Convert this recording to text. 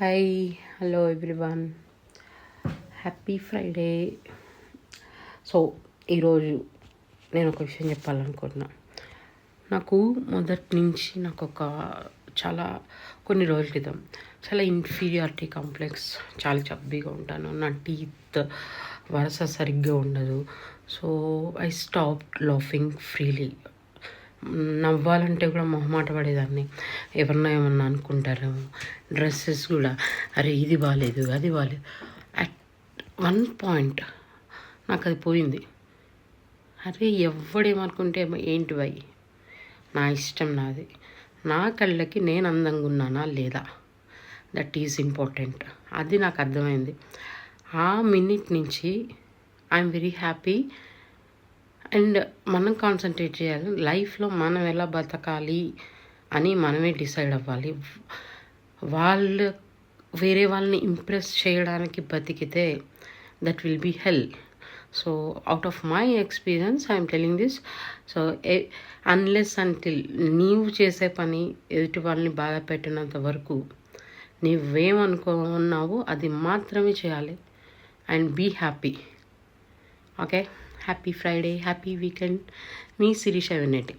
Hi hello everyone, happy Friday. So ఈరోజు నేను ఒక విషయం చెప్పాలనుకుంటున్నా. నాకు మొదటి నుంచి చాలా కొన్ని రోజుల క్రితం చాలా ఇన్ఫీరియారిటీ కాంప్లెక్స్, చాలా చబ్బీగా ఉంటాను, నా టీత్ వరుస సరిగ్గా ఉండదు. So I stop laughing freely. నవ్వాలంటే కూడా మొహమాట పడేదాన్ని, ఎవరన్నా ఏమన్నా అనుకుంటారేమో. డ్రెస్సెస్ కూడా అరే ఇది బాగాలేదు అది బాగాలేదు. అట్ వన్ పాయింట్ నాకు అది పోయింది. అరే ఎవడేమనుకుంటే ఏంటి వై, నా ఇష్టం నాది, నా కళ్ళకి నేను అందంగా ఉన్నానా లేదా, దట్ ఈజ్ ఇంపార్టెంట్. అది నాకు అర్థమైంది. ఆ మినిట్ నుంచి ఐఎమ్ వెరీ హ్యాపీ. అండ్ మనం కాన్సన్ట్రేట్ చేయాలి, లైఫ్లో మనం ఎలా బతకాలి అని మనమే డిసైడ్ అవ్వాలి. వేరే వాళ్ళని ఇంప్రెస్ చేయడానికి బతికితే that will be hell. So out of my experience I'm telling this. So unless until నీవు చేసే పని ఎదుటి వాళ్ళని బాధ పెట్టినంత వరకు నువ్వేమనుకున్నావో అది మాత్రమే చేయాలి. And be happy. Okay, happy Friday, happy weekend. మీ శిరీష వెన్నెటి.